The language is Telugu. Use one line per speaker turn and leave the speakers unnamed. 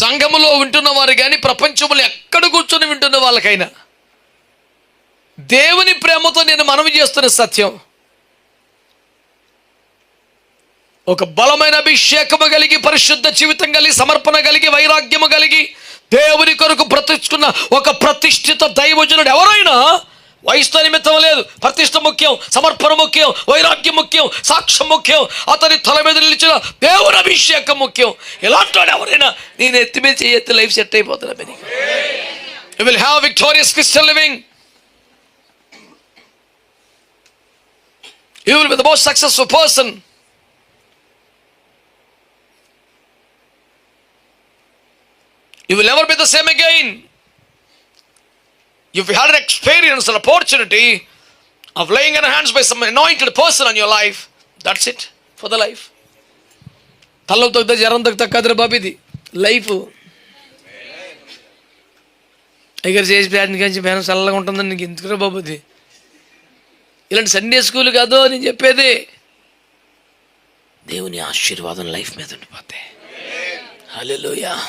సంఘములో వింటున్న వారు కానీ ప్రపంచంలో ఎక్కడ కూర్చొని వింటున్న వాళ్ళకైనా దేవుని ప్రేమతో నేను మనవి చేస్తున్న సత్యం, ఒక బలమైన అభిషేకము కలిగి, పరిశుద్ధ జీవితం కలిగి, సమర్పణ కలిగి, వైరాగ్యము కలిగి, దేవుని కొరకు బ్రతుకున్న ఒక ప్రతిష్ఠిత దైవజనుడు ఎవరైనా వయసుతో నిమిత్తం లేదు, ప్రతిష్ఠ ముఖ్యం, సమర్పణ ముఖ్యం, వైరాగ్యం ముఖ్యం, సాక్ష్యం ముఖ్యం, అతని తల మీద నిలిచిన దేవుని అభిషేకం ముఖ్యం. ఇలాంటి వాడు ఎవరైనా నేను ఎత్తి మీద చేయెత్తి లైఫ్ సెట్ అయిపోతున్నా. You will have victorious Christian living. You will be the most successful person. You will never be the same again. If you had an experience, an opportunity of laying on hands by some anointed person on your life, that's it for the life. తల్లో తగ్గ జ్వరం తగ్గ కదర బాబిది లైఫ్. దగ్గర చేసి ప్రార్థించి మేనం చల్లగా ఉంటుందని నీకు ఎందుకురా బాబుది. ఇలాంటి సండే స్కూల్ కాదు నేను చెప్పేది. దేవుని ఆశీర్వాదం లైఫ్ మీద ఉండిపోతే. హల్లెలూయా.